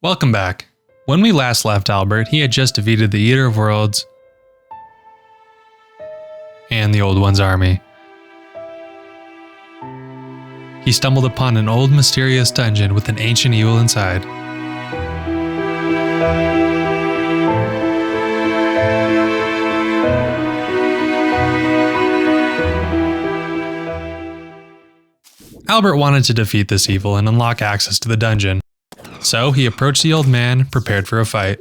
Welcome back. When we last left Albert, he had just defeated the Eater of Worlds and the Old One's army. He stumbled upon an old mysterious dungeon with an ancient evil inside. Albert wanted to defeat this evil and unlock access to the dungeon. So he approached the old man, prepared for a fight.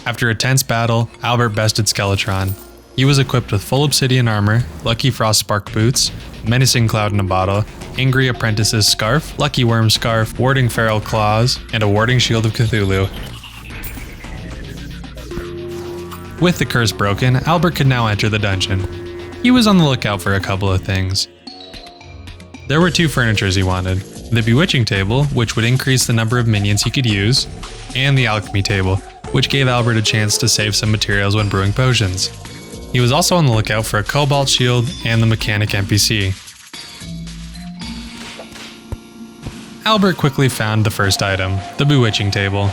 After a tense battle, Albert bested Skeletron. He was equipped with full obsidian armor, lucky frostspark boots, menacing cloud in a bottle, angry apprentice's scarf, lucky worm scarf, warding feral claws, and a warding shield of Cthulhu. With the curse broken, Albert could now enter the dungeon. He was on the lookout for a couple of things. There were two furnitures he wanted: the bewitching table, which would increase the number of minions he could use, and the alchemy table, which gave Albert a chance to save some materials when brewing potions. He was also on the lookout for a cobalt shield and the mechanic NPC. Albert quickly found the first item, the bewitching table.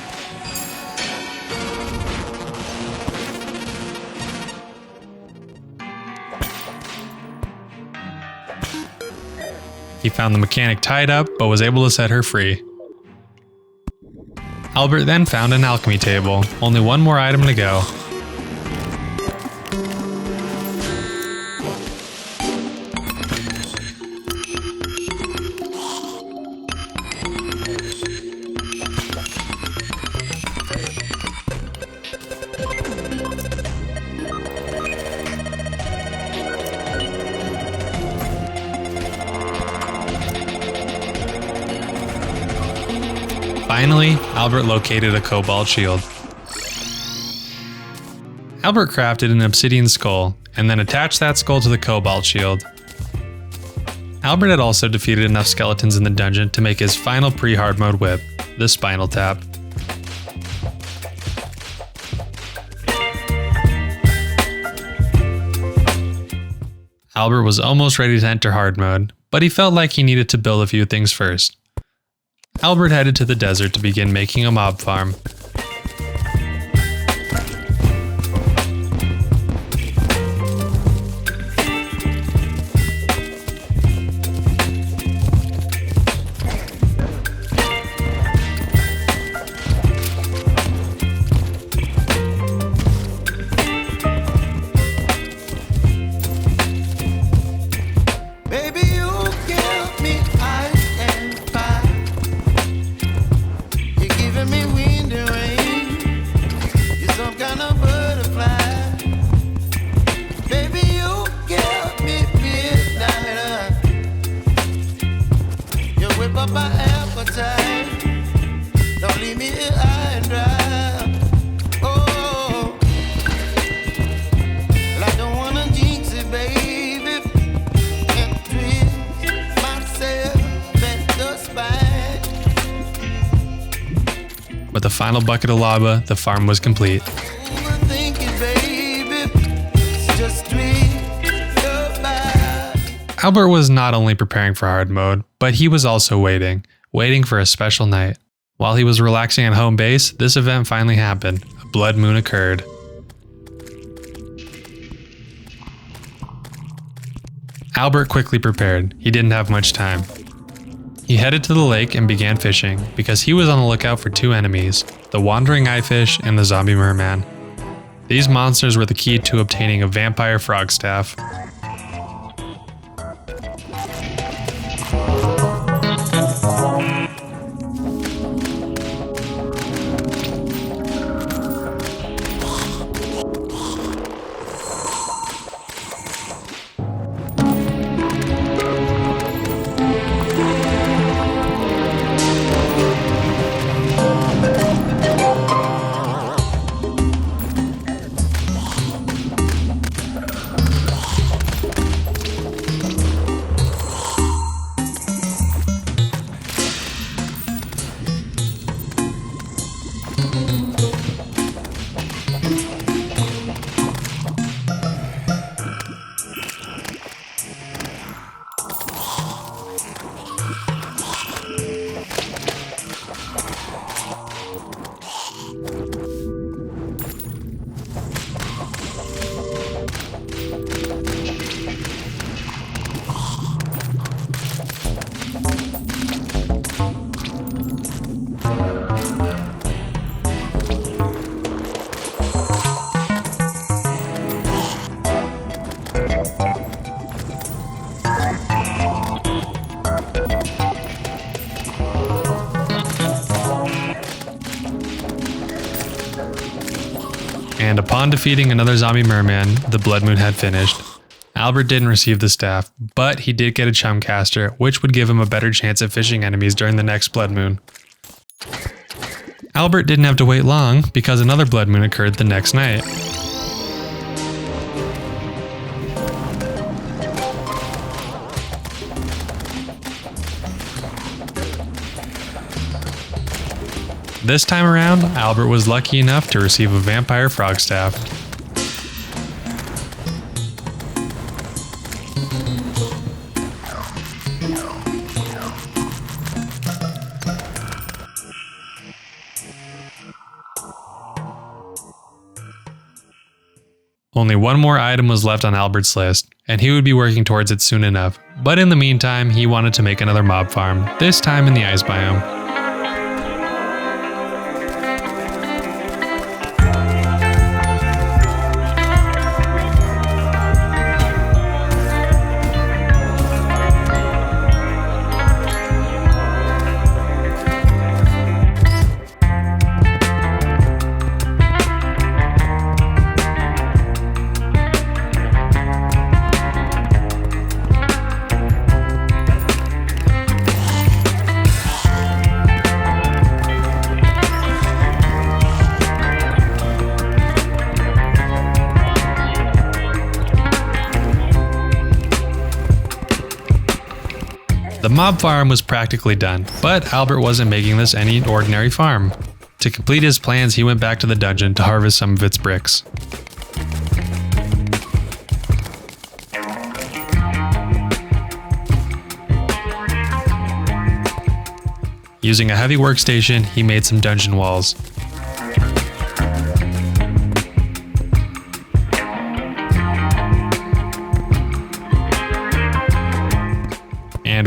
He found the mechanic tied up, but was able to set her free. Albert then found an alchemy table, only one more item to go. Finally, Albert located a cobalt shield. Albert crafted an obsidian skull, and then attached that skull to the cobalt shield. Albert had also defeated enough skeletons in the dungeon to make his final pre-hard mode whip, the Spinal Tap. Albert was almost ready to enter hard mode, but he felt like he needed to build a few things first. Albert headed to the desert to begin making a mob farm. With the final bucket of lava, the farm was complete. Albert was not only preparing for hard mode, but he was also waiting for a special night. While he was relaxing at home base, this event finally happened. A blood moon occurred. Albert quickly prepared. He didn't have much time. He headed to the lake and began fishing, because he was on the lookout for two enemies, the wandering eyefish and the zombie merman. These monsters were the key to obtaining a vampire frog staff. And upon defeating another zombie merman, the blood moon had finished. Albert didn't receive the staff, but he did get a chum caster, which would give him a better chance at fishing enemies during the next blood moon. Albert didn't have to wait long because another blood moon occurred the next night. This time around, Albert was lucky enough to receive a vampire frog staff. Only one more item was left on Albert's list, and he would be working towards it soon enough. But in the meantime, he wanted to make another mob farm, this time in the ice biome. The mob farm was practically done, but Albert wasn't making this any ordinary farm. To complete his plans, he went back to the dungeon to harvest some of its bricks. Using a heavy workstation, he made some dungeon walls.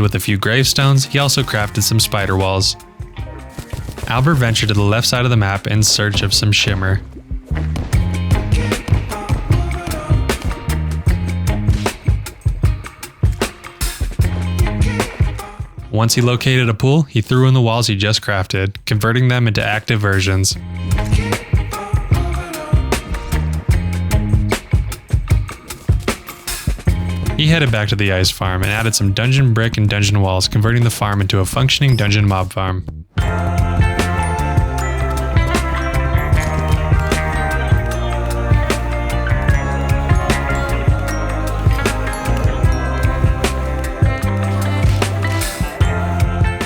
And with a few gravestones, he also crafted some spider walls. Albert ventured to the left side of the map in search of some shimmer. Once he located a pool, he threw in the walls he just crafted, converting them into active versions. He headed back to the ice farm and added some dungeon brick and dungeon walls, converting the farm into a functioning dungeon mob farm.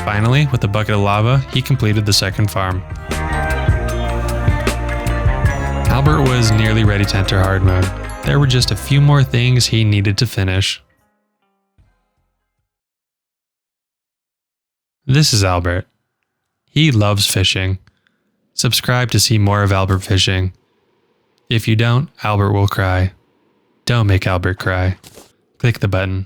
Finally, with a bucket of lava, he completed the second farm. Albert was nearly ready to enter hard mode. There were just a few more things he needed to finish. This is Albert. He loves fishing. Subscribe to see more of Albert fishing. If you don't, Albert will cry. Don't make Albert cry. Click the button.